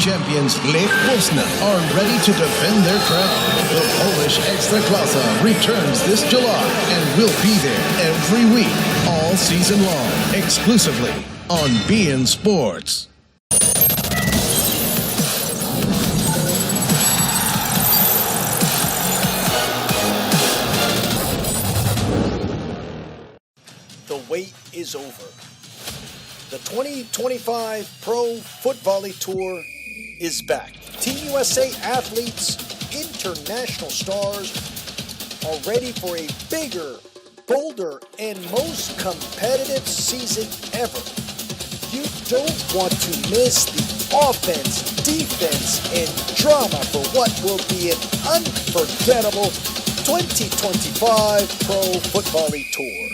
champions Lech Poznan are ready to defend their crown. The Polish Ekstraklasa returns this July and will be there every week, all season long, exclusively on beIN Sports. The wait is over. The 2025 Pro Footvolley Tour is back. Team USA athletes, international stars are ready for a bigger, bolder, and most competitive season ever. You don't want to miss the offense, defense, and drama for what will be an unforgettable 2025 Pro Footvolley Tour.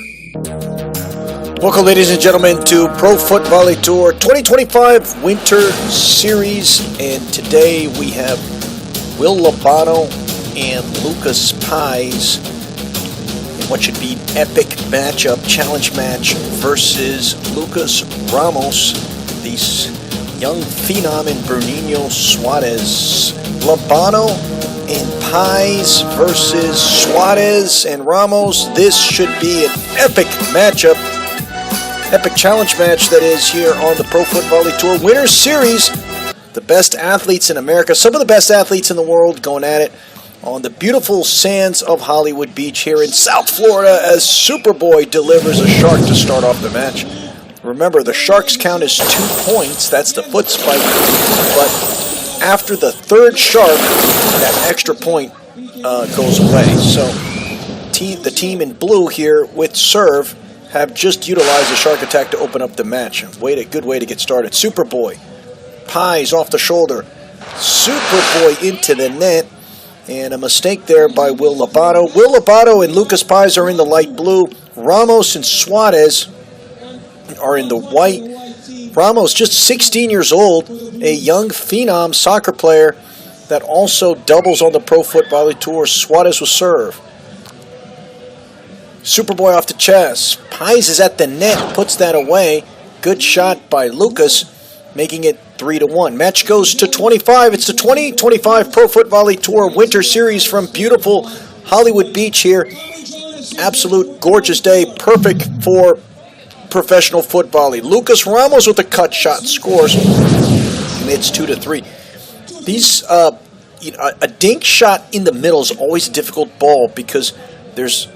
Welcome, ladies and gentlemen, to Pro Footvolley Tour 2025 Winter Series, and today we have Will Lobato and Lucas Pies in what should be epic matchup, challenge match versus Lucas Ramos, the young phenom in Bruninho Suarez. Lobato and Pies versus Suarez and Ramos. This should be an epic matchup. Epic challenge match that is here on the Pro Footvolley Tour Winter Series. The best athletes in America, some of the best athletes in the world going at it on the beautiful sands of Hollywood Beach here in South Florida as Superboy delivers a shark to start off the match. Remember, the shark's count is 2 points. That's the foot spike. But after the third shark, that extra point goes away. So the team in blue here with serve have just utilized a shark attack to open up the match. Good way to get started. Superboy. Pies off the shoulder. Superboy into the net. And a mistake there by Will Lobato. Will Lobato and Lucas Pies are in the light blue. Ramos and Suarez are in the white. Ramos, just 16 years old, a young phenom soccer player that also doubles on the Pro Footvolley Tour. Suarez will serve. Superboy off the chest. Pies is at the net, puts that away. Good shot by Lucas, making it 3-1. Match goes to 25. It's the 2025 Pro Footvolley Tour Winter Series from beautiful Hollywood Beach here. Absolute gorgeous day, perfect for professional footvolley. Lucas Ramos with a cut shot scores, and it's 2-3. These a dink shot in the middle is always a difficult ball because there's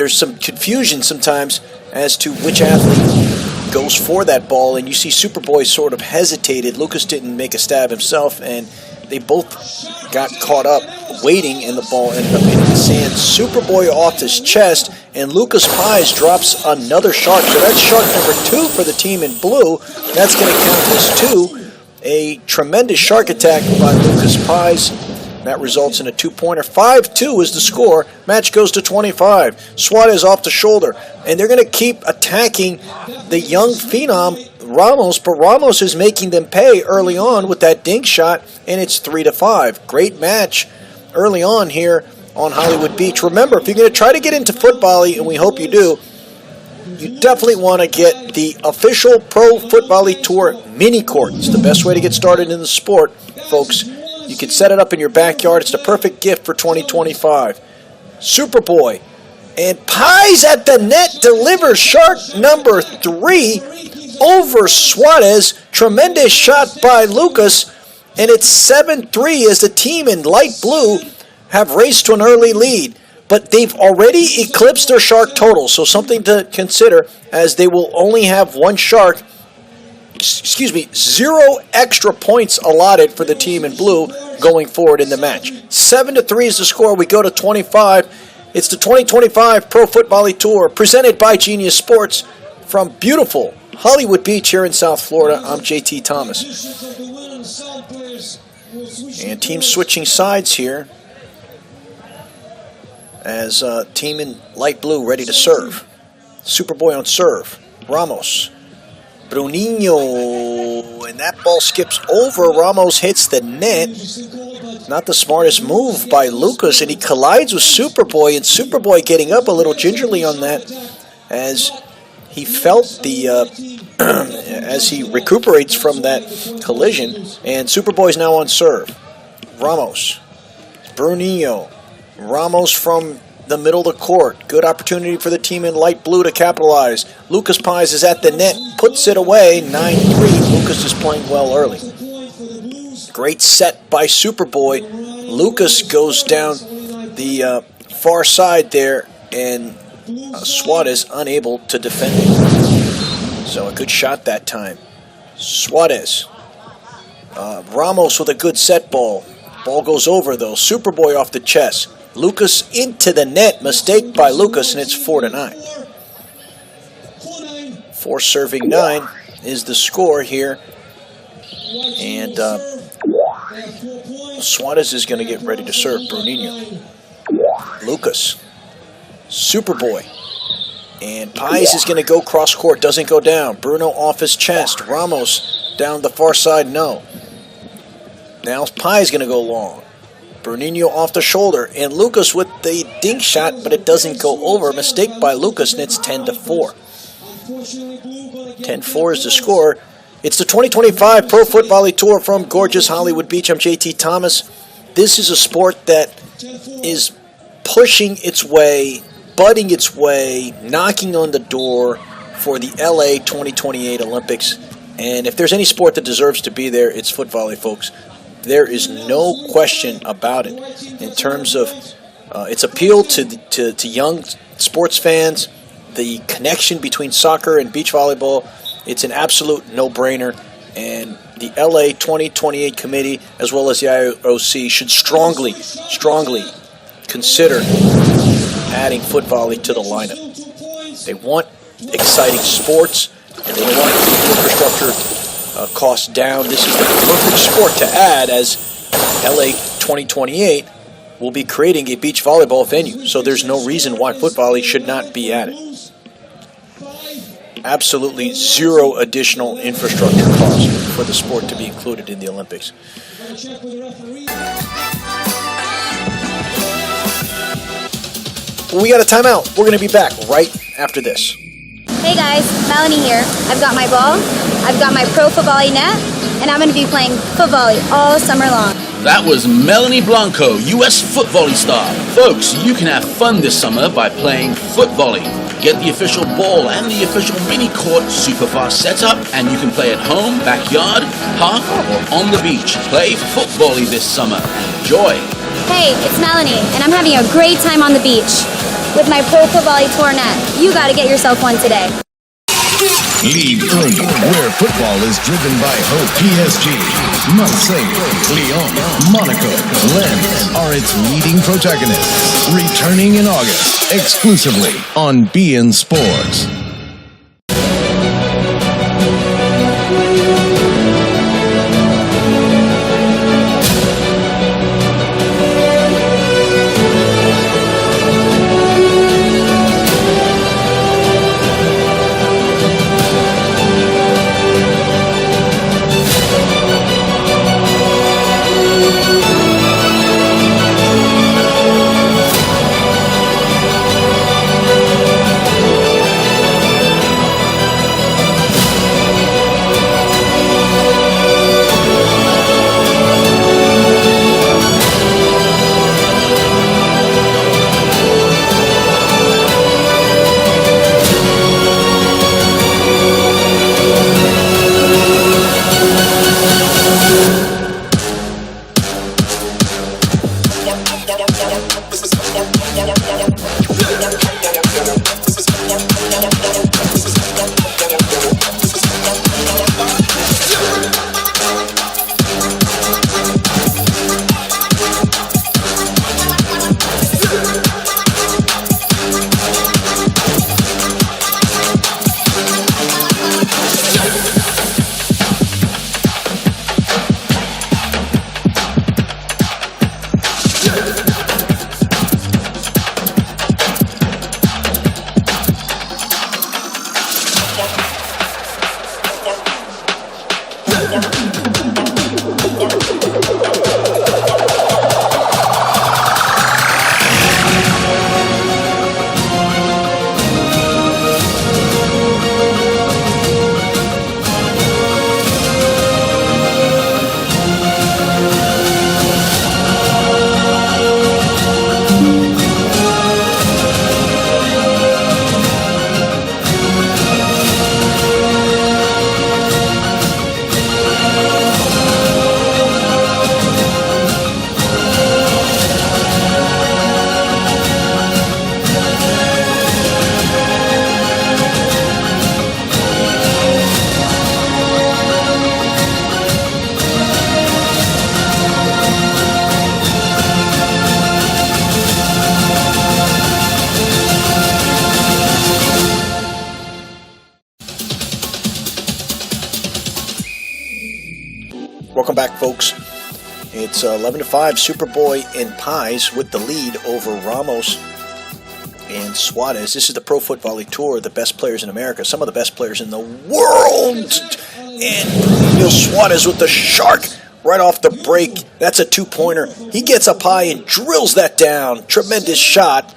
some confusion sometimes as to which athlete goes for that ball, and you see Superboy sort of hesitated. Lucas didn't make a stab himself, and they both got caught up waiting, and the ball ended up hitting the sand. Superboy off his chest, and Lucas Pies drops another shark. So that's shark number 2 for the team in blue. That's going to count as 2. A tremendous shark attack by Lucas Pies. That results in a 2-pointer. 5-2 is the score. Match goes to 25. Suarez off the shoulder. And they're going to keep attacking the young phenom, Ramos, but Ramos is making them pay early on with that dink shot, and it's 3-5. Great match early on here on Hollywood Beach. Remember, if you're going to try to get into footvolley, and we hope you do, you definitely want to get the official Pro Footvolley Tour mini court. It's the best way to get started in the sport, folks. You can set it up in your backyard. It's the perfect gift for 2025. Superboy and Pies at the net delivers shark number 3 over Suarez. Tremendous shot by Lucas, and it's 7-3 as the team in light blue have raced to an early lead. But they've already eclipsed their shark total, so something to consider as they will only have 1 shark. 0 extra points allotted for the team in blue going forward in the match. 7-3 is the score. We go to 25. It's the 2025 Pro Footvolley Tour presented by Genius Sports from beautiful Hollywood Beach here in South Florida. I'm JT Thomas. And team switching sides here as team in light blue ready to serve. Superboy on serve. Ramos. Bruninho, and that ball skips over. Ramos hits the net. Not the smartest move by Lucas, and he collides with Superboy, and Superboy getting up a little gingerly on that as he felt the as he recuperates from that collision. And Superboy's now on serve. Ramos, Bruninho, Ramos from the middle of the court. Good opportunity for the team in light blue to capitalize. Lucas Pais is at the net, puts it away, 9-3. Lucas is playing well early. Great set by Superboy. Lucas goes down the far side there, and Suarez unable to defend it. So a good shot that time. Suarez. Ramos with a good set ball. Ball goes over though. Superboy off the chest. Lucas into the net. Mistake by Lucas, and it's 4-9. 4 serving 9 is the score here. And Suarez is going to get ready to serve Bruninho. Lucas. Superboy. And Pais is going to go cross court. Doesn't go down. Bruno off his chest. Ramos down the far side. No. Now Pais going to go long. Bruninho off the shoulder. And Lucas with the dink shot, but it doesn't go over. Mistake by Lucas, and it's 10-4. 10-4 is the score. It's the 2025 Pro Footvolley Tour from gorgeous Hollywood Beach. I'm JT Thomas. This is a sport that is pushing its way, budding its way, knocking on the door for the LA 2028 Olympics. And if there's any sport that deserves to be there, it's footvolley, folks. There is no question about it in terms of its appeal to young sports fans, the connection between soccer and beach volleyball. It's an absolute no-brainer, and the LA 2028 committee, as well as the IOC, should strongly consider adding footvolley to the lineup. They want exciting sports, and they want to keep the infrastructure costs down. This is the perfect sport to add, as LA 2028 will be creating a beach volleyball venue. So there's no reason why footvolley should not be added. Absolutely zero additional infrastructure cost for the sport to be included in the Olympics. We got a timeout. We're going to be back right after this. Hey guys, Melanie here. I've got my ball, I've got my Pro Footvolley net, and I'm going to be playing footvolley all summer long. That was Melanie Blanco, U.S. footvolley star. Folks, you can have fun this summer by playing footvolley. Get the official ball and the official mini court super fast setup, and you can play at home, backyard, park, or on the beach. Play footvolley this summer. Enjoy. Hey, it's Melanie, and I'm having a great time on the beach with my Pro Footvolley Tour net. You got to get yourself one today. League 1, where football is driven by Hope PSG. Marseille, Lyon, Monaco, Lens are its leading protagonists. Returning in August, exclusively on beIN Sports. Welcome back, folks. It's 11-5, Superboy and Pies with the lead over Ramos and Suarez. This is the Pro Footvolley Tour, the best players in America, some of the best players in the world. And Neil Suarez with the shark right off the break. That's a two-pointer. He gets up high and drills that down. Tremendous shot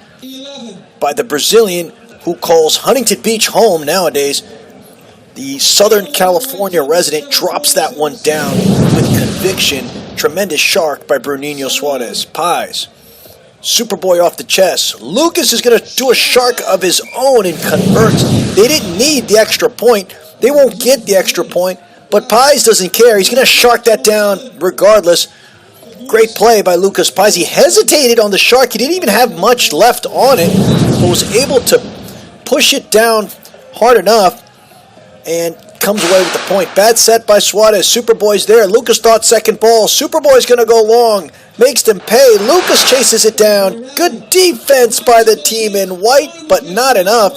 by the Brazilian, who calls Huntington Beach home nowadays. The Southern California resident drops that one down with conviction. Tremendous shark by Bruninho Suarez. Pies. Superboy off the chest. Lucas is going to do a shark of his own and converts. They didn't need the extra point. They won't get the extra point. But Pies doesn't care. He's going to shark that down regardless. Great play by Lucas Pies. He hesitated on the shark. He didn't even have much left on it, but was able to push it down hard enough and comes away with the point. Bad set by Suarez. Superboy's there. Lucas thought second ball. Superboy's going to go long. Makes them pay. Lucas chases it down. Good defense by the team in white, but not enough.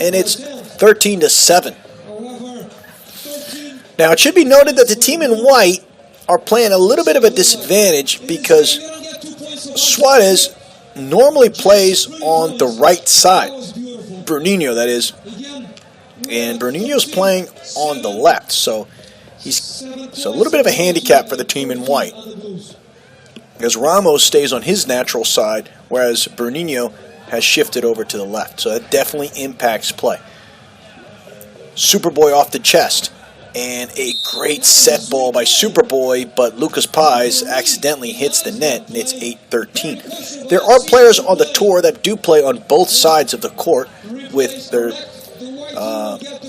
And it's 13-7. Now, it should be noted that the team in white are playing a little bit of a disadvantage because Suarez normally plays on the right side. Bruninho, that is. And Bruninho's playing on the left, so he's a little bit of a handicap for the team in white, because Ramos stays on his natural side, whereas Bruninho has shifted over to the left, so that definitely impacts play. Superboy off the chest, and a great set ball by Superboy, but Lucas Pies accidentally hits the net, and it's 8-13. There are players on the tour that do play on both sides of the court with their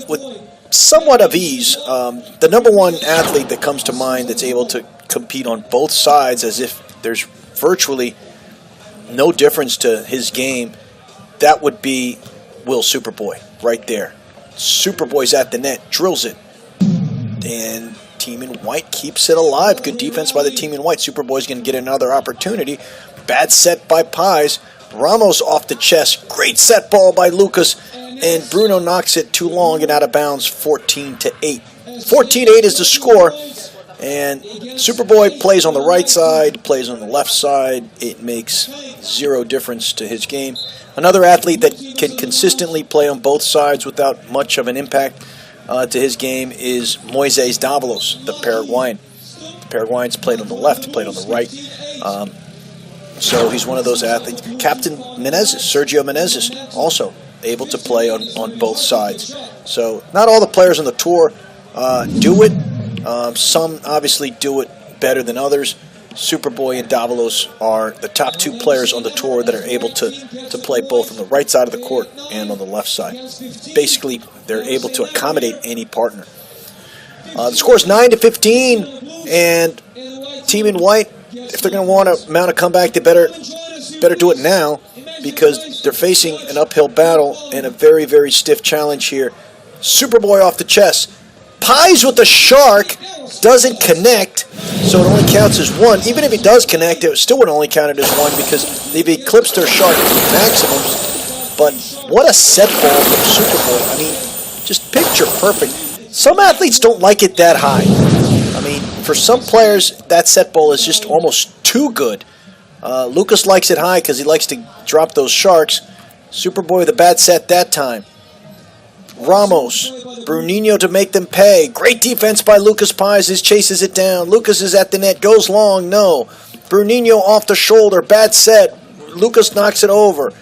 with somewhat of ease. The number one athlete that comes to mind that's able to compete on both sides as if there's virtually no difference to his game, that would be Will Superboy right there. Superboy's at the net, drills it, and team in white keeps it alive. Good defense by the team in white. Superboy's going to get another opportunity. Bad set by Pies. Ramos off the chest. Great set ball by Lucas. And Bruno knocks it too long and out of bounds, 14-8. 14-8 is the score. And Superboy plays on the right side, plays on the left side. It makes zero difference to his game. Another athlete that can consistently play on both sides without much of an impact to his game is Moises Davalos, the Paraguayan. The Paraguayan's played on the left, played on the right. So he's one of those athletes. Captain Menezes, Sergio Menezes, also able to play on both sides. So not all the players on the tour do it. Some obviously do it better than others. Superboy and Davalos are the top two players on the tour that are able to play both on the right side of the court and on the left side. Basically, they're able to accommodate any partner. The score is 9-15, and team in white, if they're going to want to mount a comeback, they better do it now, because they're facing an uphill battle and a very, very stiff challenge here. Superboy off the chest. Pies with the shark, doesn't connect, so it only counts as one. Even if it does connect, it still would only count it as one because they've eclipsed their shark maximums. But what a set ball from Superboy. I mean, just picture perfect. Some athletes don't like it that high. I mean, for some players, that set ball is just almost too good. Lucas likes it high because he likes to drop those sharks. Superboy with a bad set that time. Ramos, Bruninho to make them pay. Great defense by Lucas Pies. Chases it down. Lucas is at the net. Goes long. No. Bruninho off the shoulder. Bad set. Lucas knocks it over.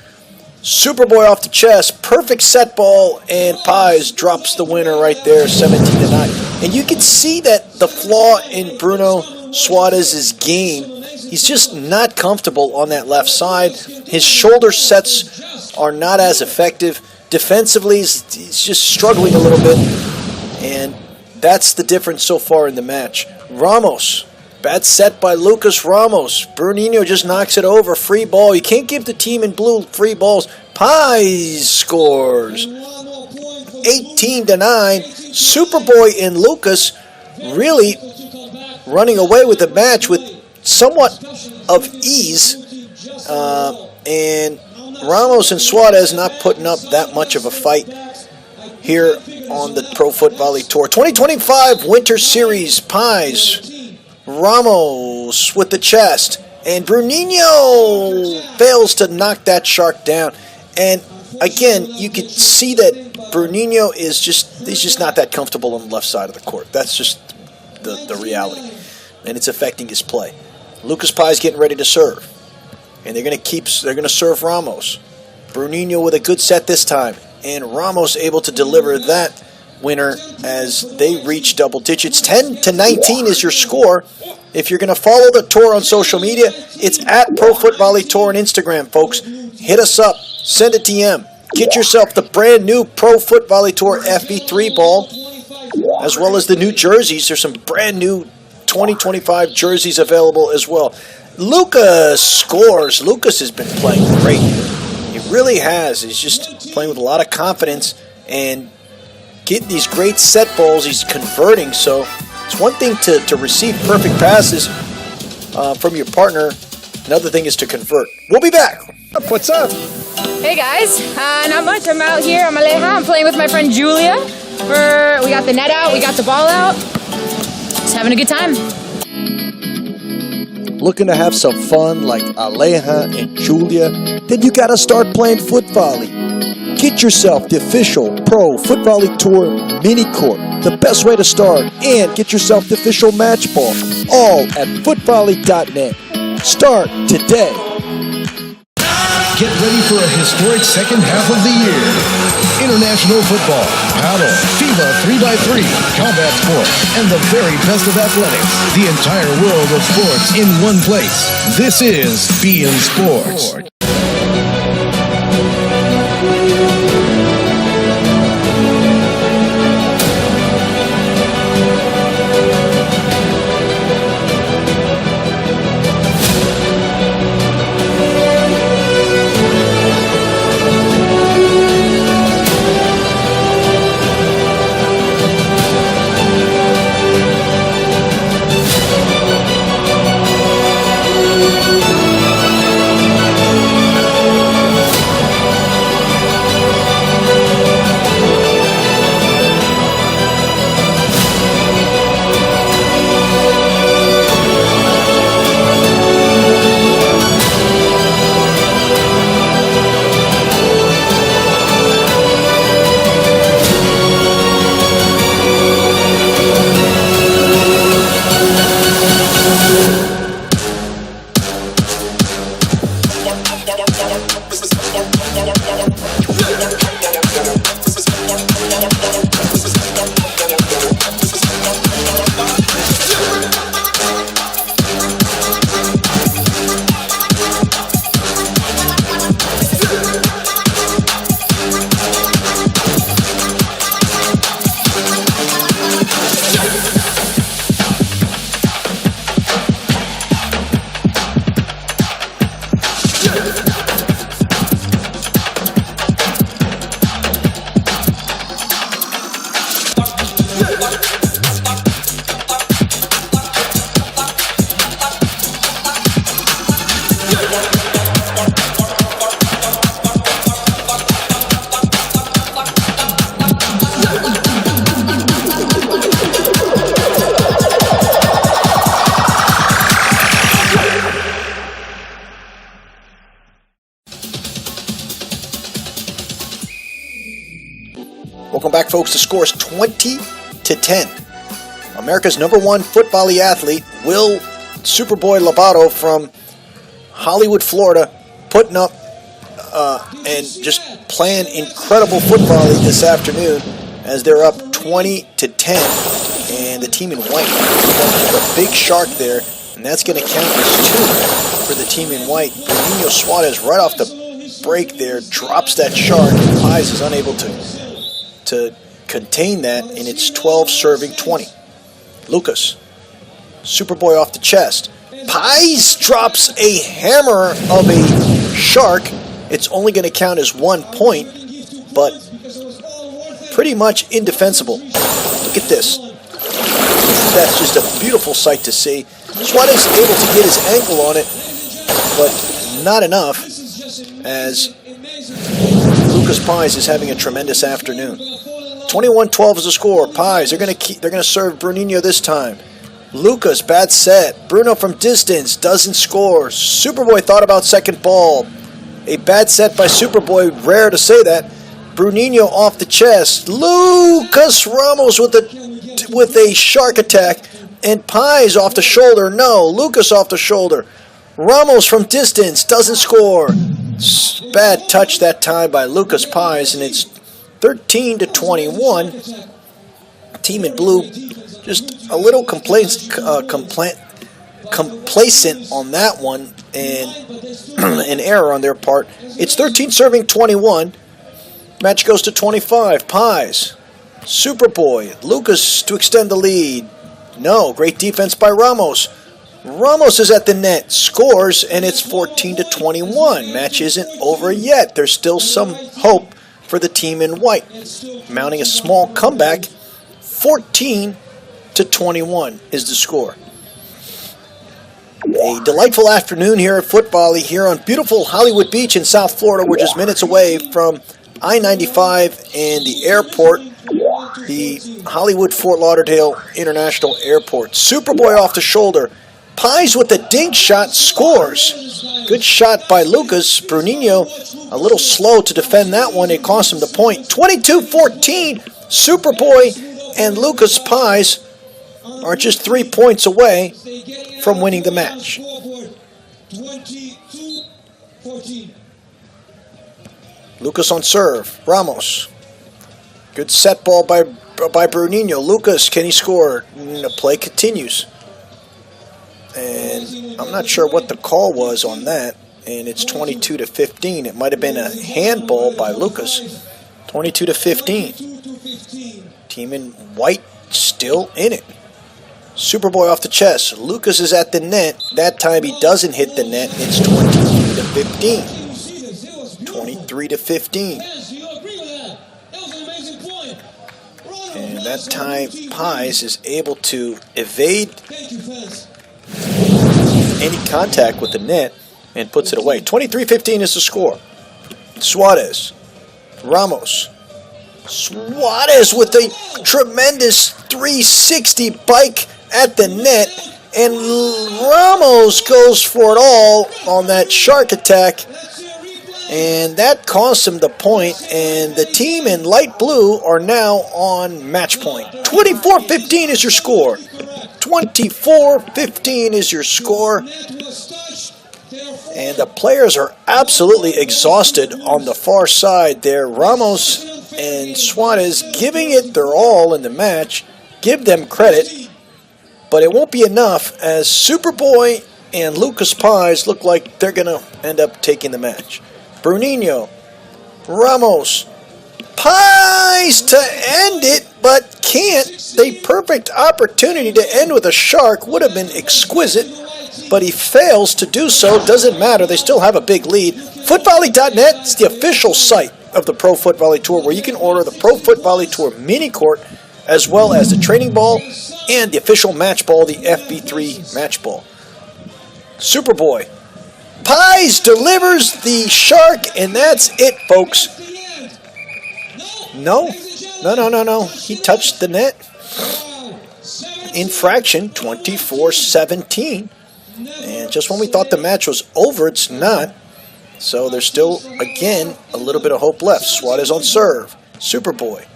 Superboy off the chest. Perfect set ball. And Pies drops the winner right there, 17-9. And you can see that the flaw in Bruno Suarez's game, he's just not comfortable on that left side. His shoulder sets are not as effective. Defensively, he's just struggling a little bit, and that's the difference so far in the match. Ramos, bad set by Lucas Ramos. Bruninho just knocks it over. Free ball. You can't give the team in blue free balls. Pies scores. 18-9. Superboy and Lucas really running away with the match with somewhat of ease, and Ramos and Suarez not putting up that much of a fight here on the Pro Footvolley Tour. 2025 Winter Series. Pies Ramos with the chest. And Bruninho fails to knock that shark down. And again, you could see that Bruninho is he's just not that comfortable on the left side of the court. That's just the reality. And it's affecting his play. Lucas Pai's getting ready to serve. And they're going to serve Ramos. Bruninho with a good set this time. And Ramos able to deliver that winner as they reach double digits. 10-19 is your score. If you're going to follow the tour on social media, it's at Footvolley Tour on Instagram, folks. Hit us up. Send a DM. Get yourself the brand new Footvolley Tour FB3 ball, as well as the new jerseys. There's some brand new 2025 jerseys available as well. Lucas scores. Lucas has been playing great. He really has. He's just playing with a lot of confidence and getting these great set balls. He's converting. So it's one thing to receive perfect passes from your partner. Another thing is to convert. We'll be back. What's up? Hey guys, not much. I'm out here. I'm Aleja. I'm playing with my friend Julia. We got the net out. We got the ball out. Just having a good time. Looking to have some fun like Aleja and Julia? Then you gotta start playing foot volley. Get yourself the official Footvolley Tour mini court, the best way to start, and get yourself the official match ball, all at footvolley.net. Start today. Get ready for a historic second half of the year. International football, paddle, FIBA 3x3, combat sports, and the very best of athletics. The entire world of sports in one place. This is beIN Sports. Welcome back, folks. The score is 20-10. America's #1 foot volley athlete, Will Superboy Lobato from Hollywood, Florida, putting up and just playing incredible foot volley this afternoon as they're up 20-10. And the team in white, a big shark there, and that's going to count as 2 for the team in white. Bruninho Suarez right off the break there drops that shark, and Pais is unable to contain that, and it's 12-20. Lucas, Superboy off the chest. Pais drops a hammer of a shark. It's only going to count as 1 point, but pretty much indefensible. Look at this. That's just a beautiful sight to see. Suarez able to get his ankle on it, but not enough, as Lucas Pais is having a tremendous afternoon. 21-12 is the score. Pais, they're going to serve Bruninho this time. Lucas, bad set. Bruno from distance doesn't score. Superboy thought about second ball. A bad set by Superboy, rare to say that. Bruninho off the chest. Lucas Ramos with a shark attack. And Pies off the shoulder. No, Lucas off the shoulder. Ramos from distance doesn't score. Bad touch that time by Lucas Pies, and it's 13-21. Team in blue just a little complacent on that one, and an error on their part. It's 13 serving 21. Match goes to 25. Pies, Superboy, Lucas to extend the lead. No, great defense by Ramos. Ramos is at the net, scores, and it's 14-21. Match isn't over yet. There's still some hope for the team in white. Mounting a small comeback, 14-21 is the score. A delightful afternoon here at Footvolley here on beautiful Hollywood Beach in South Florida. We're just minutes away from I-95 and the airport, the Hollywood Fort Lauderdale International Airport. Superboy off the shoulder. Pies with the dink shot, scores. Good shot by Lucas. Bruninho a little slow to defend that one. It cost him the point. 22-14. Superboy and Lucas Pies are just 3 points away from winning the match. Lucas on serve. Ramos. Good set ball by Bruninho. Lucas, can he score? The play continues. And I'm not sure what the call was on that. And it's 22-15. It might have been a handball by Lucas. 22-15. Team in white still in it. Superboy off the chest. Lucas is at the net. That time he doesn't hit the net. It's 23-15. 23-15. And that time Pies is able to evade any contact with the net and puts it away. 23-15 is the score. Suarez. Ramos. Suarez with a tremendous 360 bike at the net, and Ramos goes for it all on that shark attack, and that costs him the point, and the team in light blue are now on match point. 24-15 is your score. 24-15 is your score. And the players are absolutely exhausted on the far side there. Ramos and Suarez giving it their all in the match. Give them credit. But it won't be enough, as Superboy and Lucas Pies look like they're going to end up taking the match. Bruninho, Ramos, Pies to end it, but can't. The perfect opportunity to end with a shark would have been exquisite, but he fails to do so. Doesn't matter. They still have a big lead. Footvolley.net is the official site of the Pro Footvolley Tour, where you can order the Pro Footvolley Tour mini court, as well as the training ball and the official match ball, the FB3 match ball. Superboy. Pies delivers the shark, and that's it, folks. No. He touched the net. Infraction, 24-17. And just when we thought the match was over, it's not. So there's still, again, a little bit of hope left. Suarez on serve. Superboy.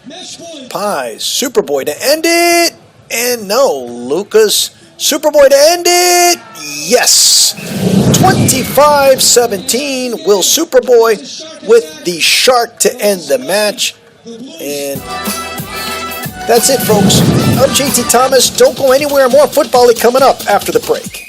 Pies. Superboy to end it. And no. Lucas. Superboy to end it. Yes. 25-17. Will Superboy with the shark to end the match. And that's it, folks. I'm JT Thomas. Don't go anywhere. More Footvolley coming up after the break.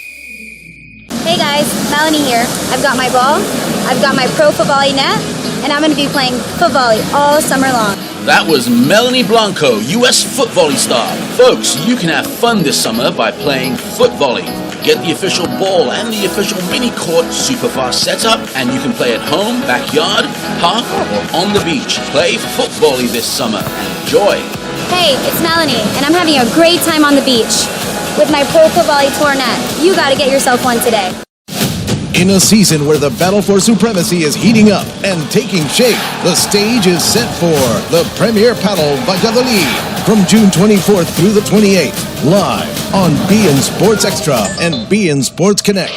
Hey guys, Melanie here. I've got my ball, I've got my Pro Footvolley net, and I'm going to be playing Footvolley all summer long. That was Melanie Blanco, U.S. Footvolley star. Folks, you can have fun this summer by playing Footvolley. Get the official ball and the official mini court super fast setup, and you can play at home, backyard, park, or on the beach. Play Footvolley this summer. Enjoy. Hey, it's Melanie, and I'm having a great time on the beach with my Pro Footvolley Tour net. You got to get yourself one today. In a season where the battle for supremacy is heating up and taking shape, the stage is set for the Premier Paddle Valladolid from June 24th through the 28th, live on beIN Sports Extra and beIN Sports Connect.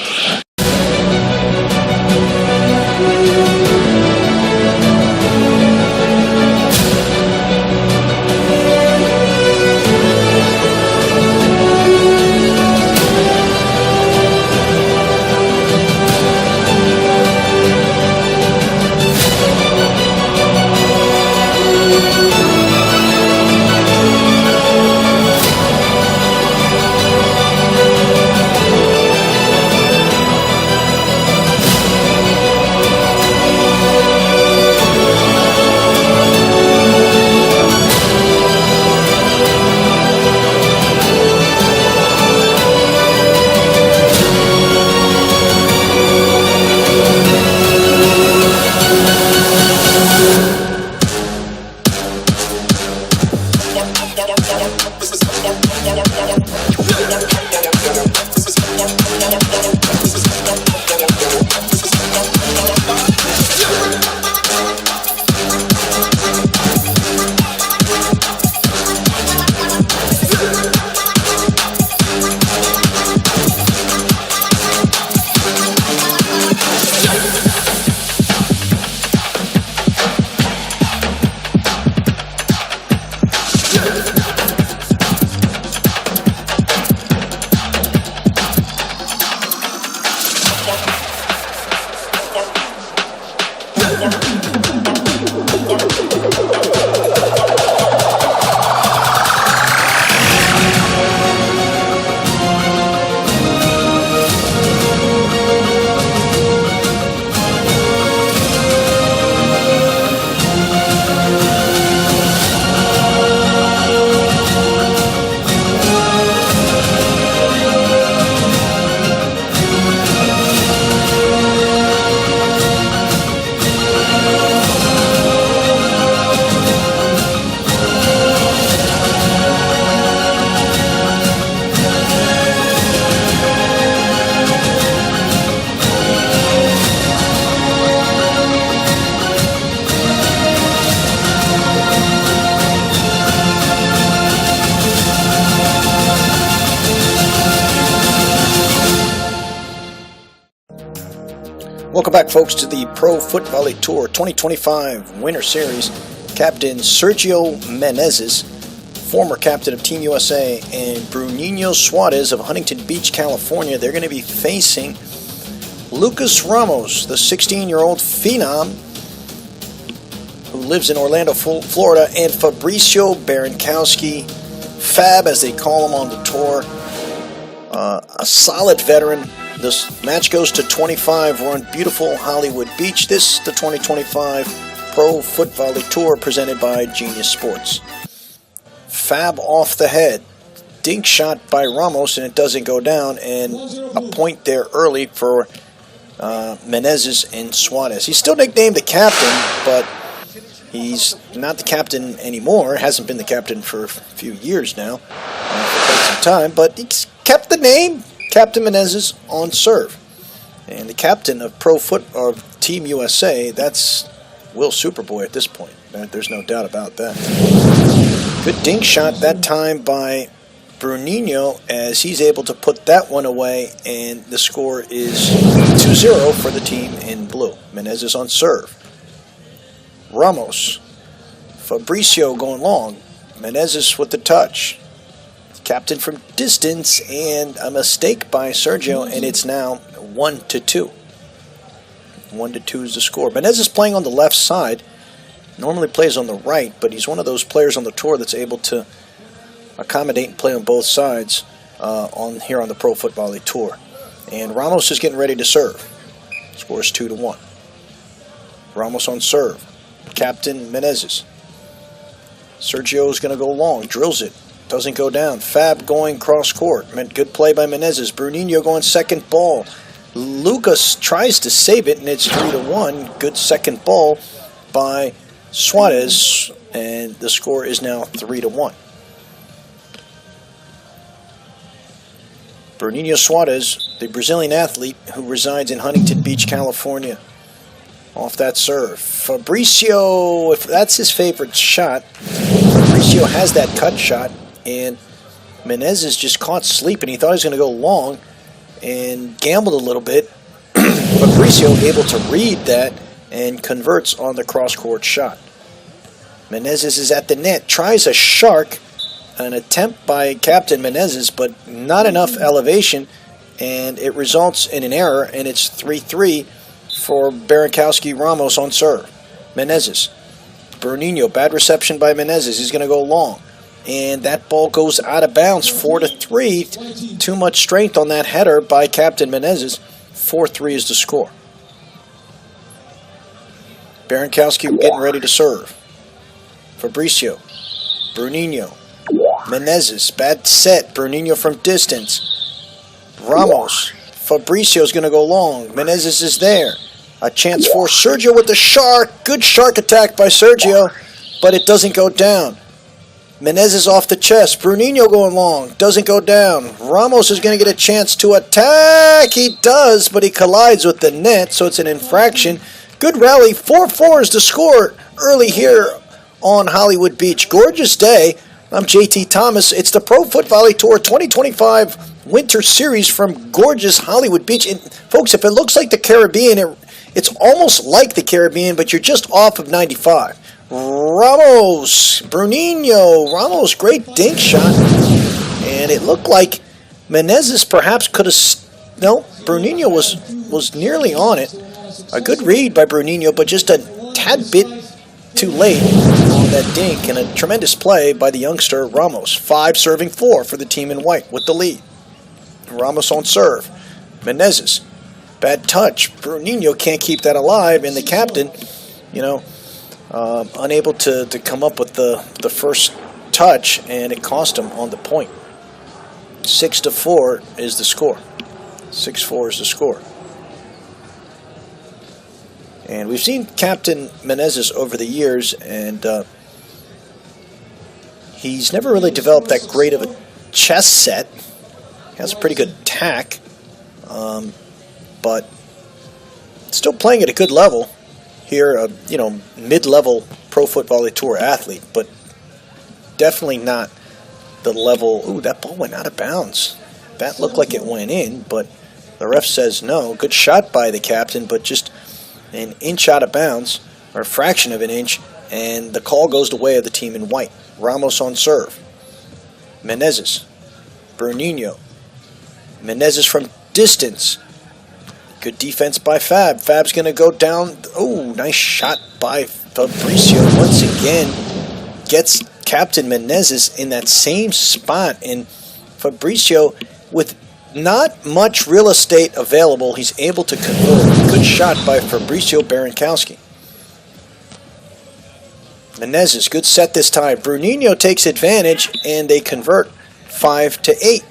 Welcome back, folks, to the Pro Footvolley Tour 2025 Winter Series. Captain Sergio Menezes, former captain of Team USA, and Bruninho Suarez of Huntington Beach, California. They're going to be facing Lucas Ramos, the 16-year-old phenom who lives in Orlando, Florida, and Fabricio Barankowski, Fab as they call him on the tour. A solid veteran. This match goes to 25. We're on beautiful Hollywood Beach. This is the 2025 Pro Footvolley Tour presented by Genius Sports. Fab off the head. Dink shot by Ramos, and it doesn't go down. And a point there early for Menezes and Suarez. He's still nicknamed the captain, but he's not the captain anymore. Hasn't been the captain for a few years now, for quite some time. But he's kept the name. Captain Menezes on serve. And the captain of Team USA, that's Will Superboy at this point. There's no doubt about that. Good dink shot that time by Bruninho as he's able to put that one away, and the score is 2-0 for the team in blue. Menezes on serve. Ramos. Fabricio going long. Menezes with the touch. Captain from distance, and a mistake by Sergio, and it's now 1-2. 1-2 is the score. Menezes playing on the left side. Normally plays on the right, but he's one of those players on the tour that's able to accommodate and play on both sides here on the Pro Footvolley Tour. And Ramos is getting ready to serve. Score is 2-1. Ramos on serve. Captain Menezes. Sergio is going to go long. Drills it. Doesn't go down. Fab going cross court. Good play by Menezes. Bruninho going second ball. Lucas tries to save it, and it's 3-1. Good second ball by Suarez, and the score is now 3-1. Bruninho Suarez, the Brazilian athlete who resides in Huntington Beach, California. off that serve. Fabricio, if that's his favorite shot, Fabricio has that cut shot, and Menezes just caught sleeping. He thought he was going to go long and gambled a little bit. Fabricio able to read that and converts on the cross-court shot. Menezes is at the net, tries a shark, an attempt by Captain Menezes, but not enough elevation, and it results in an error, and it's 3-3 for Barankowski Ramos on serve. Menezes, Bruninho, bad reception by Menezes. He's going to go long, and that ball goes out of bounds, 4-3. Too much strength on that header by Captain Menezes. 4-3 is the score. Barankowski getting ready to serve. Fabricio, Bruninho, Menezes, bad set. Bruninho from distance. Ramos, Fabricio's going to go long. Menezes is there. A chance for Sergio with the shark. Good shark attack by Sergio, but it doesn't go down. Menezes off the chest. Bruninho going long. Doesn't go down. Ramos is going to get a chance to attack. He does, but he collides with the net, so it's an infraction. Good rally. 4-4 is the score early here on Hollywood Beach. Gorgeous day. I'm JT Thomas. It's the Pro Footvolley Tour 2025 Winter Series from gorgeous Hollywood Beach. And folks, if it looks like the Caribbean, it's almost like the Caribbean, but you're just off of 95. Ramos, Bruninho, Ramos, great dink shot. And it looked like Menezes perhaps could have... No, Bruninho was nearly on it. A good read by Bruninho, but just a tad bit too late on that dink, and a tremendous play by the youngster Ramos. 5 serving 4 for the team in white with the lead. Ramos on serve. Menezes, bad touch. Bruninho can't keep that alive, and the captain, unable to come up with the first touch, and it cost him on the point. 6-4 is the score. 6-4 is the score. And we've seen Captain Menezes over the years, and he's never really developed that great of a chess set. He has a pretty good attack, but still playing at a good level here. Mid-level Pro Footvolley Tour athlete, but definitely not the level. Ooh, that ball went out of bounds. That looked like it went in, but the ref says no. Good shot by the captain, but just an inch out of bounds, or a fraction of an inch, and the call goes the way of the team in white. Ramos on serve. Menezes, Bruninho. Menezes from distance. Good defense by Fab. Fab's going to go down. Oh, nice shot by Fabricio. Once again, gets Captain Menezes in that same spot, and Fabricio, with not much real estate available, he's able to convert. Good shot by Fabricio Barankowski. Menezes, good set this time. Bruninho takes advantage, and they convert 5-8.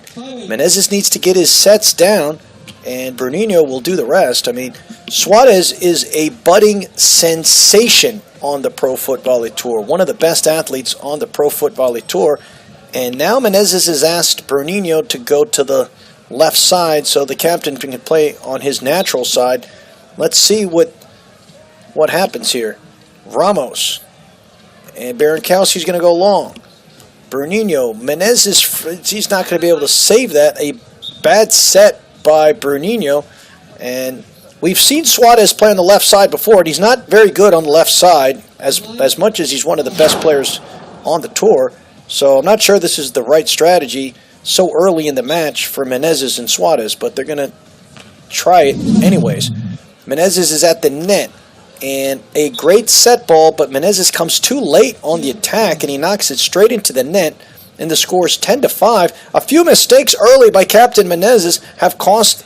Menezes needs to get his sets down, and Bruninho will do the rest. I mean, Suarez is a budding sensation on the Pro Footvolley Tour. One of the best athletes on the Pro Footvolley Tour. And now Menezes has asked Bruninho to go to the left side so the captain can play on his natural side. Let's see what happens here. Ramos and Barankowski's going to go long. Bruninho, Menezes, he's not going to be able to save that. A bad set by Bruninho, and we've seen Suarez play on the left side before, and he's not very good on the left side as much as he's one of the best players on the tour. So I'm not sure this is the right strategy so early in the match for Menezes and Suarez, but they're going to try it anyways. Menezes is at the net, and a great set ball, but Menezes comes too late on the attack, and he knocks it straight into the net, and the score is 10-5. A few mistakes early by Captain Menezes have cost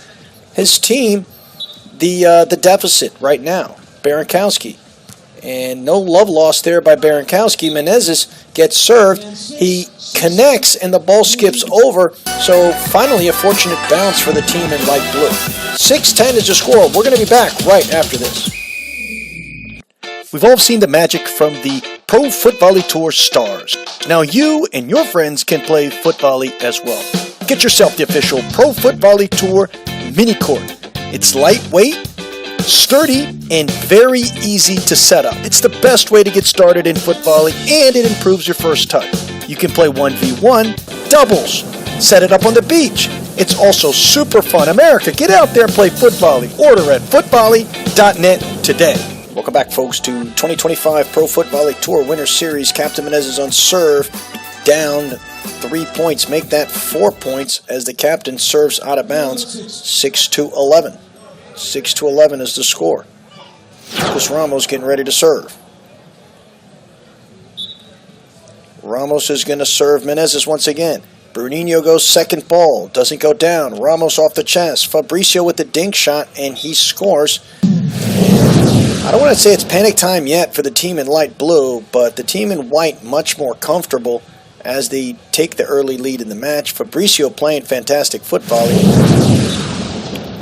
his team the deficit right now. Barankowski. And no love lost there by Barankowski. Menezes gets served. He connects, and the ball skips over. So finally a fortunate bounce for the team in light blue. 6-10 is the score. We're going to be back right after this. We've all seen the magic from the Pro Footvolley Tour stars. Now you and your friends can play footvolley as well. Get yourself the official Pro Footvolley Tour mini court. It's lightweight, Sturdy and very easy to set up. It's the best way to get started in foot volley, and it improves your first touch. You can play 1v1, doubles, set it up on the beach. It's also super fun. America, get out there and play foot volley. Order at footvolley.net today. Welcome back, folks, to 2025 Pro Footvolley Tour Winter Series. Captain Menezes on serve, down 3 points. Make that 4 points as the captain serves out of bounds, 6-11. 6-11 is the score. Lucas Ramos getting ready to serve. Ramos is going to serve Menezes once again. Bruninho goes second ball, doesn't go down. Ramos off the chest. Fabricio with the dink shot, and he scores. I don't want to say it's panic time yet for the team in light blue, but the team in white much more comfortable as they take the early lead in the match. Fabricio playing fantastic foot volley.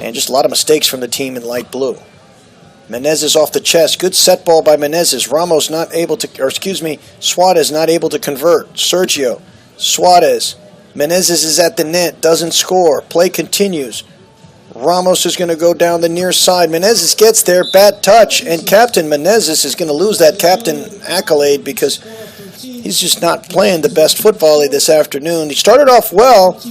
And just a lot of mistakes from the team in light blue. Menezes off the chest. Good set ball by Menezes. Ramos not able to, or excuse me, Suarez not able to convert. Sergio, Suarez. Menezes is at the net, doesn't score. Play continues. Ramos is going to go down the near side. Menezes gets there, bad touch, and Captain Menezes is going to lose that captain accolade because he's just not playing the best foot volley this afternoon. He started off well,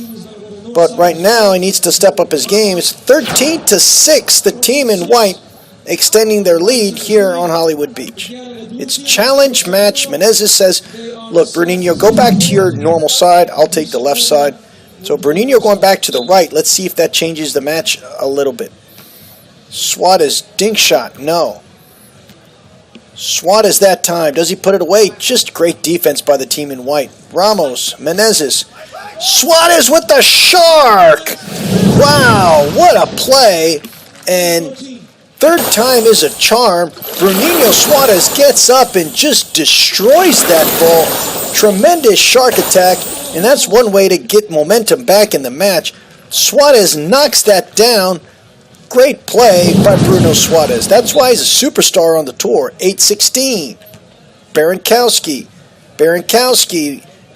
but right now he needs to step up his game. It's 13-6, the team in white extending their lead here on Hollywood Beach. It's challenge match. Menezes says, look, Bruninho, go back to your normal side. I'll take the left side. So Bruninho going back to the right. Let's see if that changes the match a little bit. Suarez, dink shot. No. Suarez that time. Does he put it away? Just great defense by the team in white. Ramos, Menezes. Suarez with the shark! Wow, what a play. And third time is a charm. Bruninho Suarez gets up and just destroys that ball. Tremendous shark attack. And that's one way to get momentum back in the match. Suarez knocks that down. Great play by Bruno Suarez. That's why he's a superstar on the tour. 8-16. Barankowski.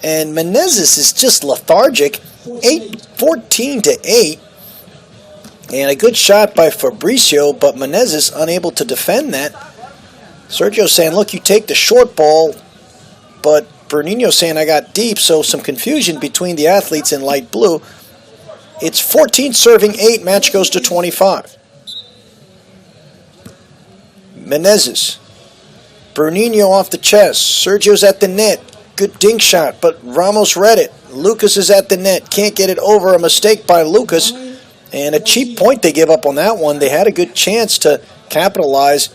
And Menezes is just lethargic. 14-8. And a good shot by Fabricio, but Menezes unable to defend that. Sergio saying, look, you take the short ball, but Bruninho saying I got deep, so some confusion between the athletes in light blue. It's 14 serving 8, match goes to 25. Menezes. Bruninho off the chest. Sergio's at the net. Good dink shot, but Ramos read it. Lucas is at the net. Can't get it over. A mistake by Lucas. And a cheap point they give up on that one. They had a good chance to capitalize.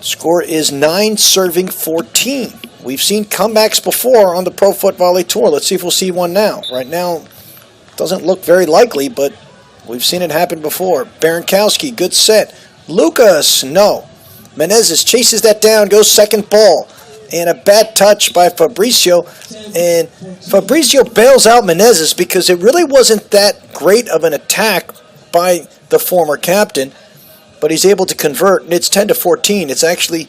Score is 9 serving 14. We've seen comebacks before on the Pro Footvolley Tour. Let's see if we'll see one now. Right now, doesn't look very likely, but we've seen it happen before. Barankowski, good set. Lucas, no. Menezes chases that down, goes second ball. And a bad touch by Fabricio. And Fabricio bails out Menezes because it really wasn't that great of an attack by the former captain. But he's able to convert, and it's 10-14. It's actually,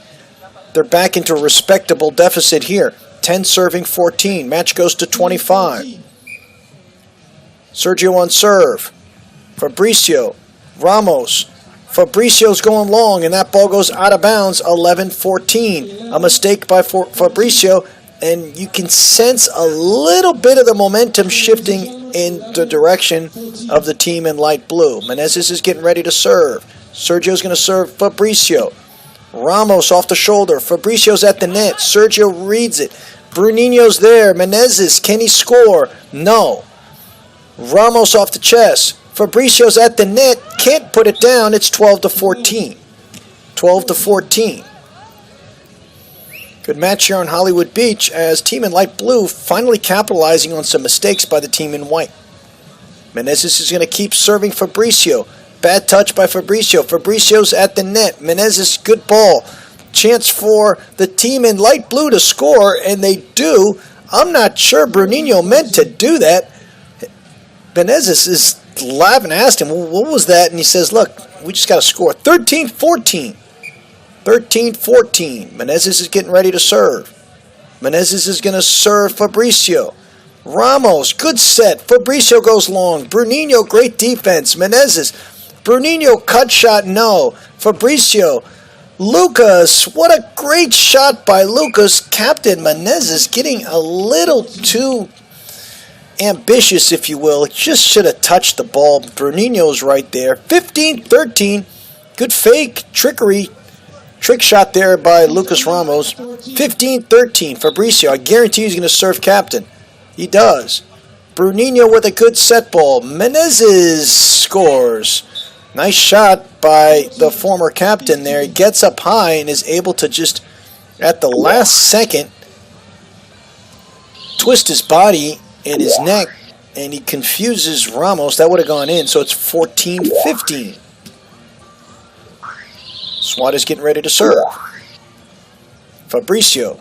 they're back into a respectable deficit here. 10 serving 14. Match goes to 25. Sergio on serve. Fabricio. Ramos. Fabricio's going long, and that ball goes out of bounds. 11-14. A mistake by Fabricio, and you can sense a little bit of the momentum shifting in the direction of the team in light blue. Menezes is getting ready to serve. Sergio's going to serve Fabricio. Ramos off the shoulder. Fabricio's at the net. Sergio reads it. Bruninho's there. Menezes, can he score? No. Ramos off the chest. Fabricio's at the net. Can't put it down. It's 12-14. 12-14. Good match here on Hollywood Beach as team in light blue finally capitalizing on some mistakes by the team in white. Menezes is going to keep serving Fabricio. Bad touch by Fabricio. Fabricio's at the net. Menezes, good ball. Chance for the team in light blue to score, and they do. I'm not sure Bruninho meant to do that. Menezes is laughing, asked him, well, what was that? And he says, look, we just got to score. 13-14. 13-14. Menezes is getting ready to serve. Menezes is going to serve Fabricio. Ramos, good set. Fabricio goes long. Bruninho, great defense. Menezes Bruninho, cut shot, no. Fabricio. Lucas, what a great shot by Lucas. Captain Menezes getting a little too ambitious, if you will. Just should have touched the ball. Bruninho's right there. 15-13. Good fake, trickery. Trick shot there by Lucas Ramos. 15-13. Fabricio, I guarantee he's going to serve captain. He does. Bruninho with a good set ball. Menezes scores. Nice shot by the former captain there. He gets up high and is able to just, at the last second, twist his body and his neck, and he confuses Ramos. That would have gone in, so it's 14-15. Swat is getting ready to serve. Fabricio.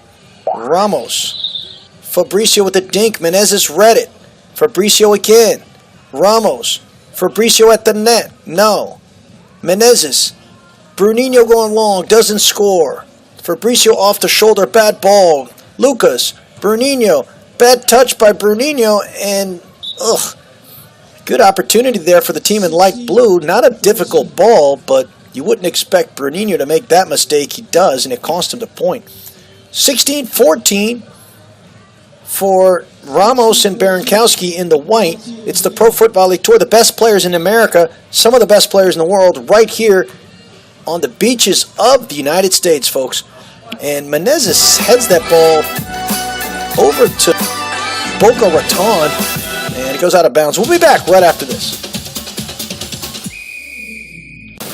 Ramos. Fabricio with the dink. Menezes read it. Fabricio again. Ramos. Fabricio at the net. No. Menezes. Bruninho going long. Doesn't score. Fabricio off the shoulder. Bad ball. Lucas. Bruninho. Bad touch by Bruninho. And, good opportunity there for the team in light blue. Not a difficult ball, but you wouldn't expect Bruninho to make that mistake. He does, and it cost him the point. 16-14 for Ramos and Barankowski in the white. It's the Pro Footvolley Tour. The best players in America, some of the best players in the world, right here on the beaches of the United States, folks. And Menezes heads that ball over to Boca Raton, and it goes out of bounds. We'll be back right after this.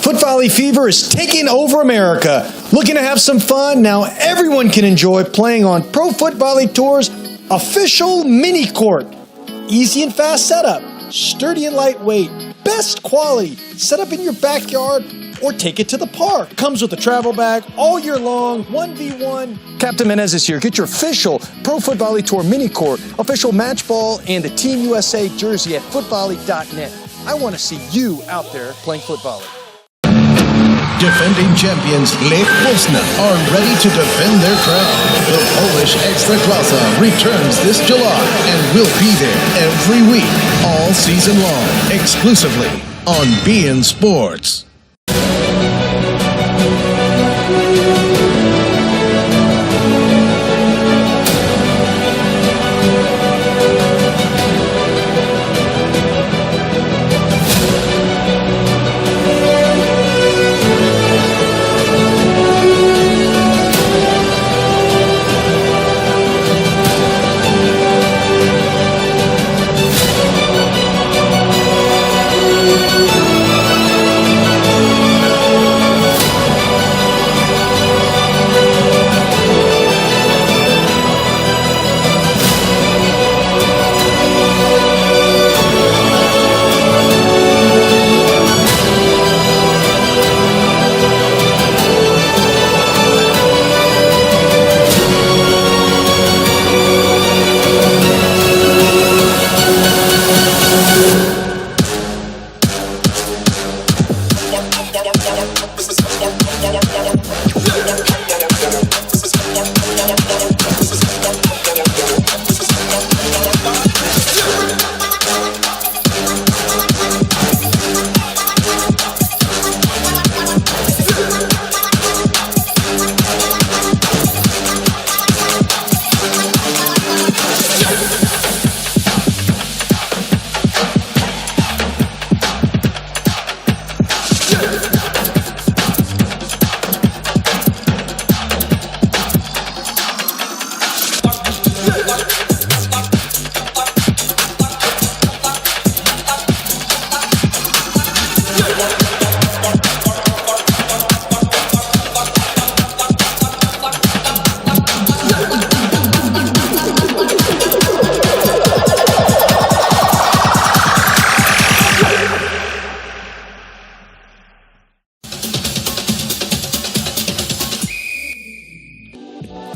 Footvolley fever is taking over America. Looking to have some fun? Now everyone can enjoy playing on Pro Footvolley Tour's official mini court. Easy and fast setup, sturdy and lightweight, best quality. Set up in your backyard or take it to the park. Comes with a travel bag all year long, 1v1. Captain Menezes here. Get your official Pro Footvolley Tour mini court, official match ball, and the Team USA jersey at footvolley.net. I want to see you out there playing footvolley. Defending champions Lech Poznan are ready to defend their crown. The Polish Ekstraklasa returns this July and will be there every week, all season long, exclusively on beIN Sports.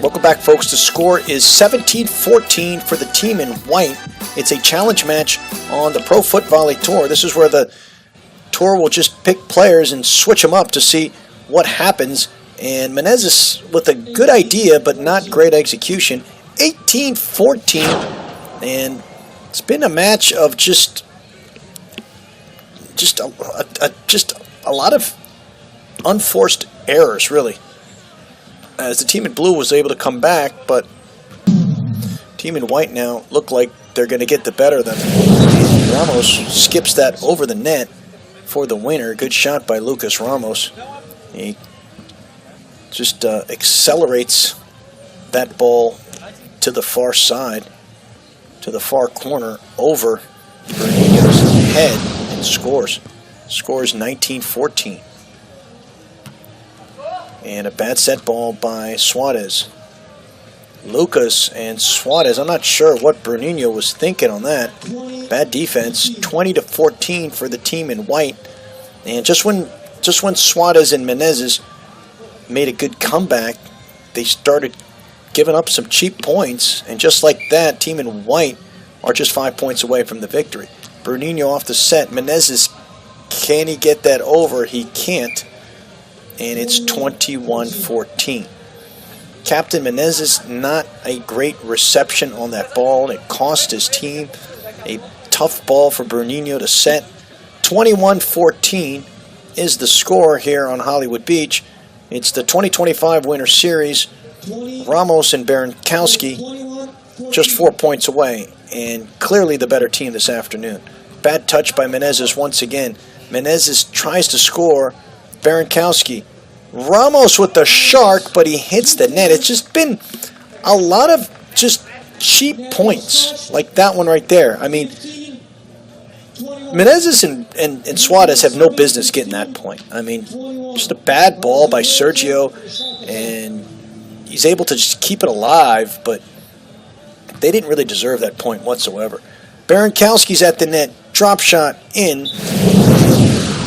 Welcome back, folks. The score is 17-14 for the team in white. It's a challenge match on the Pro Footvolley Tour. This is where the tour will just pick players and switch them up to see what happens. And Menezes with a good idea, but not great execution. 18-14. And it's been a match of just just a lot of unforced errors, really. As the team in blue was able to come back, but team in white now look like they're going to get the better of them. Ramos skips that over the net for the winner. Good shot by Lucas Ramos. He just accelerates that ball to the far side, to the far corner, over Bernino's head, and scores. Scores 19-14. And a bad set ball by Suarez. Lucas and Suarez, I'm not sure what Bernino was thinking on that. Bad defense, 20-14 for the team in white. And just when Suarez and Menezes made a good comeback, they started giving up some cheap points, and just like that, team in white are just 5 points away from the victory. Bernino off the set. Menezes, can he get that over? He can't, and it's 21-14. Captain Menezes, not a great reception on that ball. It cost his team. A tough ball for Bernino to set. 21-14 is the score here on Hollywood Beach. It's the 2025 Winter Series. Ramos and Barankowski just 4 points away, and clearly the better team this afternoon. Bad touch by Menezes once again. Menezes tries to score. Barankowski. Ramos with the shark, but he hits the net. It's just been a lot of just cheap points, like that one right there. I mean, Menezes and Suarez have no business getting that point. I mean, just a bad ball by Sergio, and he's able to just keep it alive, but they didn't really deserve that point whatsoever. Barankowski's at the net, drop shot in.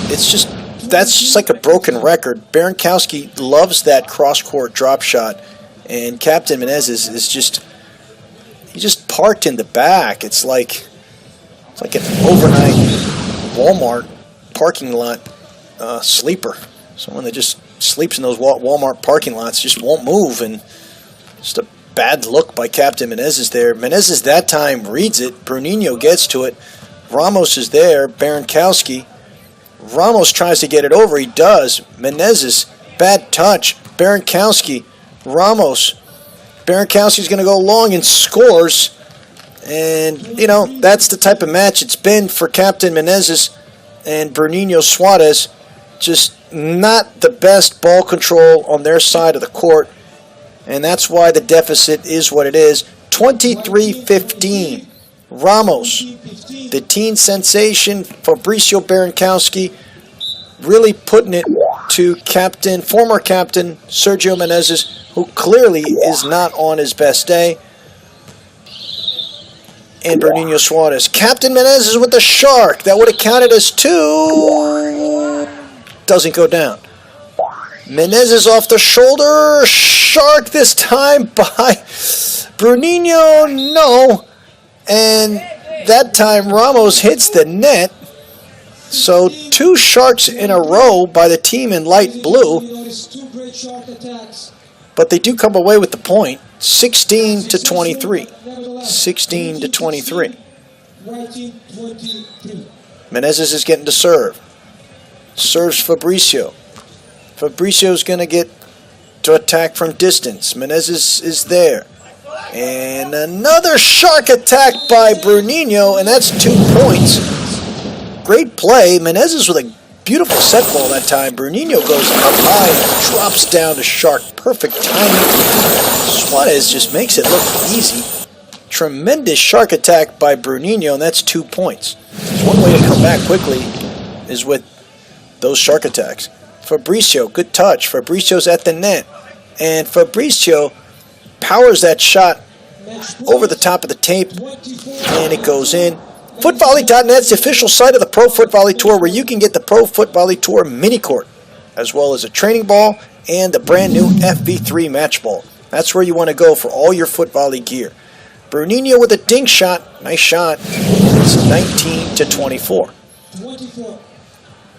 That's just like a broken record. Barankowski loves that cross-court drop shot, and Captain Menezes is he just parked in the back. It's like an overnight Walmart parking lot sleeper. Someone that just sleeps in those Walmart parking lots, just won't move, and just a bad look by Captain Menezes there. Menezes that time reads it. Bernino gets to it. Ramos is there. Barankowski. Ramos tries to get it over. He does. Menezes, bad touch. Barankowski. Ramos. Barankowski's going to go long and scores. And, that's the type of match it's been for Captain Menezes and Bernino Suarez. Just not the best ball control on their side of the court. And that's why the deficit is what it is. 23-15. Ramos, the teen sensation, Fabricio Barankowski, really putting it to former captain Sergio Menezes, who clearly is not on his best day. And Bernino Suarez. Captain Menezes with the shark. That would have counted as 2. Doesn't go down. Menezes off the shoulder. Shark this time by Bernino. No. And that time Ramos hits the net. So 2 sharks in a row by the team in light blue. But they do come away with the point. 16-23. 16-23. Menezes is getting to serve. Serves Fabricio. Fabricio's going to get to attack from distance. Menezes is there. And another shark attack by Bernino, and that's 2 points. Great play. Menezes with a beautiful set ball that time. Bernino goes up high and drops down to shark. Perfect timing. Suarez just makes it look easy. Tremendous shark attack by Bernino, and that's 2 points. So one way to come back quickly is with those shark attacks. Fabricio, good touch. Fabricio's at the net. And Fabricio powers that shot over the top of the tape, and it goes in. Footvolley.net's the official site of the Pro Footvolley Tour, where you can get the Pro Footvolley Tour mini court, as well as a training ball and the brand new FV3 match ball. That's where you want to go for all your foot volley gear. Bernino with a dink shot. Nice shot. It's 19-24.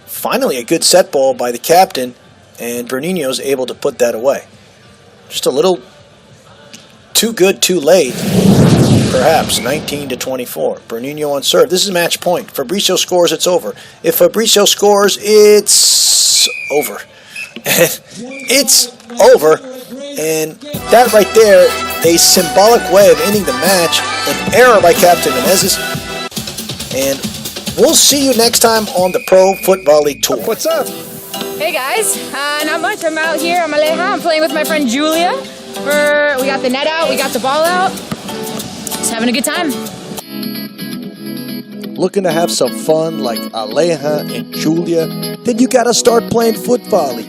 Finally, a good set ball by the captain, and Bernino's able to put that away. Just a little too good, too late. Perhaps 19-24. Bernino on serve. This is match point. Fabricio scores, it's over. If Fabricio scores, it's over. It's over. And that right there, a symbolic way of ending the match. An error by Captain Menezes. And we'll see you next time on the Pro Footvolley Tour. What's up? Hey guys, not much. I'm out here. I'm playing with my friend Julia. We got the net out, we got the ball out. Just having a good time. Looking to have some fun like Aleja and Julia? Then you gotta start playing foot volley.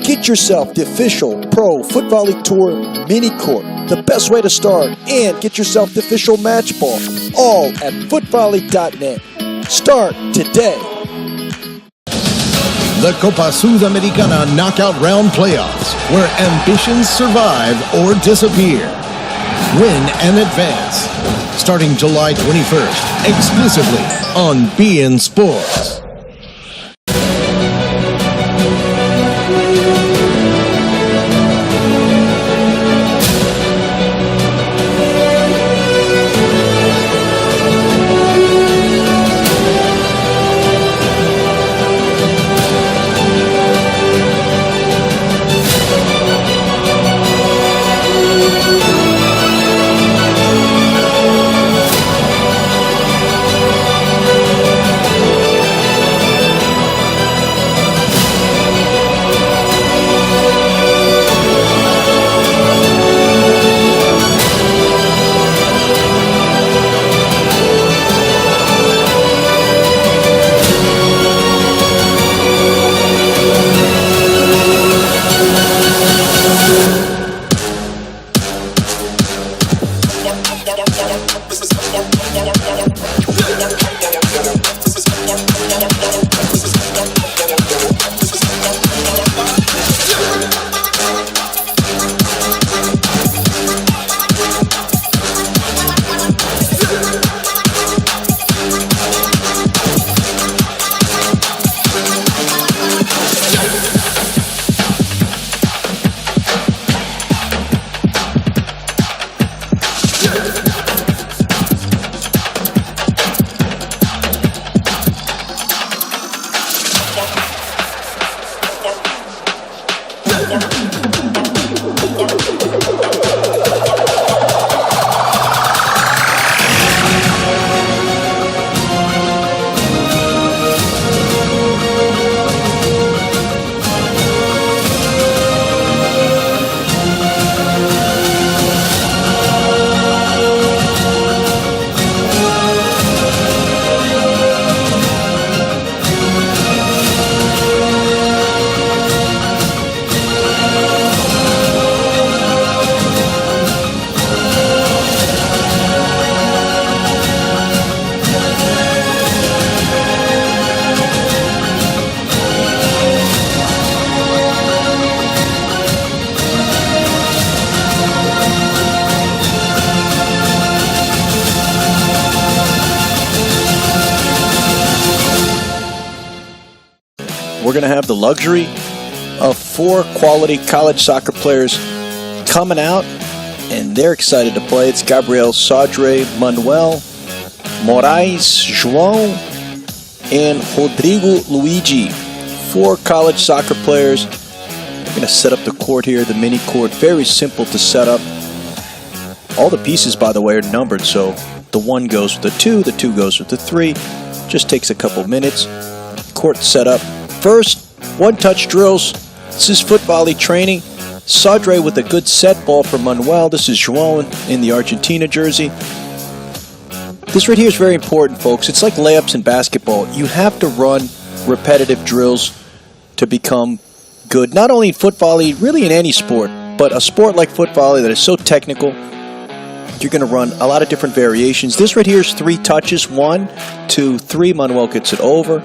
Get yourself the official Pro Footvolley Tour mini court. The best way to start. And get yourself the official match ball. All at footvolley.net. Start today. The Copa Sudamericana knockout round playoffs, where ambitions survive or disappear. Win and advance. Starting July 21st, exclusively on beIN Sports. We're going to have the luxury of 4 quality college soccer players coming out, and they're excited to play. It's Gabriel, Sadre, Manuel, Moraes, João, and Rodrigo Luigi. 4 college soccer players. We're going to set up the court here, the mini court. Very simple to set up. All the pieces, by the way, are numbered, so the 1 goes with the 2 goes with the 3. Just takes a couple minutes. Court set up. First, one-touch drills. This is foot volley training. Sadre with a good set ball for Manuel. This is João in the Argentina jersey. This right here is very important, folks. It's like layups in basketball. You have to run repetitive drills to become good. Not only in foot volley, really in any sport, but a sport like foot volley that is so technical, you're going to run a lot of different variations. This right here is 3 touches. 1, 2, 3. Manuel gets it over.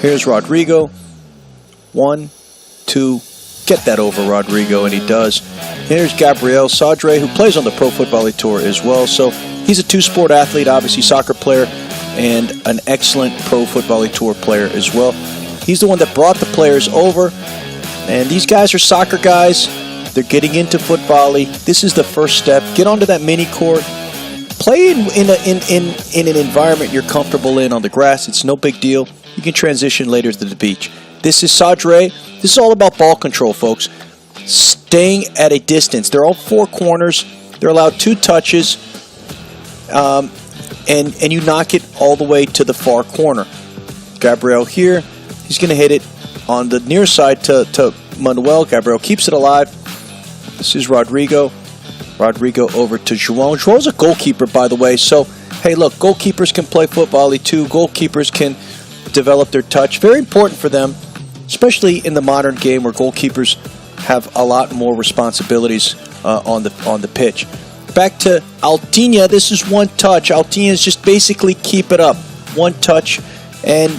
Here's Rodrigo. 1, 2. Get that over, Rodrigo, and he does. Here's Gabriel Sadre, who plays on the Pro Footvolley Tour as well. So he's a 2-sport athlete, obviously soccer player, and an excellent Pro Footvolley Tour player as well. He's the one that brought the players over. And these guys are soccer guys. They're getting into foot volley. This is the first step. Get onto that mini court. Play in an environment you're comfortable in on the grass. It's no big deal. You can transition later to the beach. This is Sadre. This is all about ball control, folks. Staying at a distance. They're all four corners. They're allowed 2 touches. And you knock it all the way to the far corner. Gabriel here. He's going to hit it on the near side to Manuel. Gabriel keeps it alive. This is Rodrigo. Rodrigo over to João. João's a goalkeeper, by the way. So, hey, look, goalkeepers can play foot volley too. Goalkeepers can develop their touch. Very important for them, especially in the modern game where goalkeepers have a lot more responsibilities on the pitch. Back to Altinha. This is 1 touch. Altinha is just basically keep it up. 1 touch. And,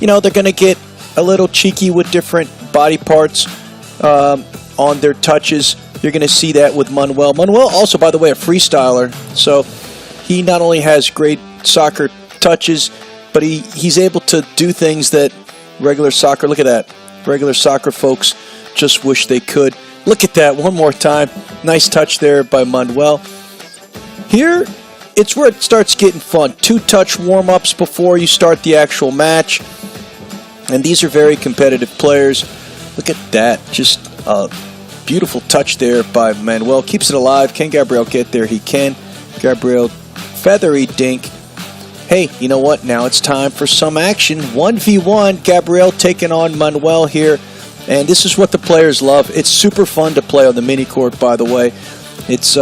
you know, they're going to get a little cheeky with different body parts on their touches. You're going to see that with Manuel. Manuel also, by the way, a freestyler. So he not only has great soccer touches, but he's able to do things that regular soccer, look at that, regular soccer folks just wish they could. Look at that one more time. Nice touch there by Manuel. Here, it's where it starts getting fun. 2-touch warm-ups before you start the actual match. And these are very competitive players. Look at that. Just a beautiful touch there by Manuel. Keeps it alive. Can Gabriel get there? He can. Gabriel, feathery dink. Hey, you know what? Now it's time for some action. 1v1. Gabriel taking on Manuel here. And this is what the players love. It's super fun to play on the mini court, by the way. It's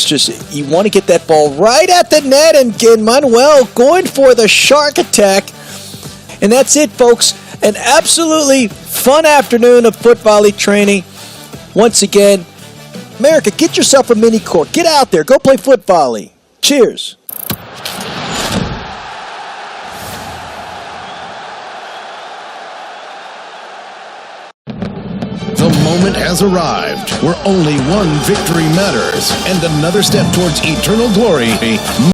just, you want to get that ball right at the net and get Manuel going for the shark attack. And that's it, folks. An absolutely fun afternoon of foot volley training. Once again, America, get yourself a mini court. Get out there. Go play foot volley. Cheers. The moment has arrived where only one victory matters and another step towards eternal glory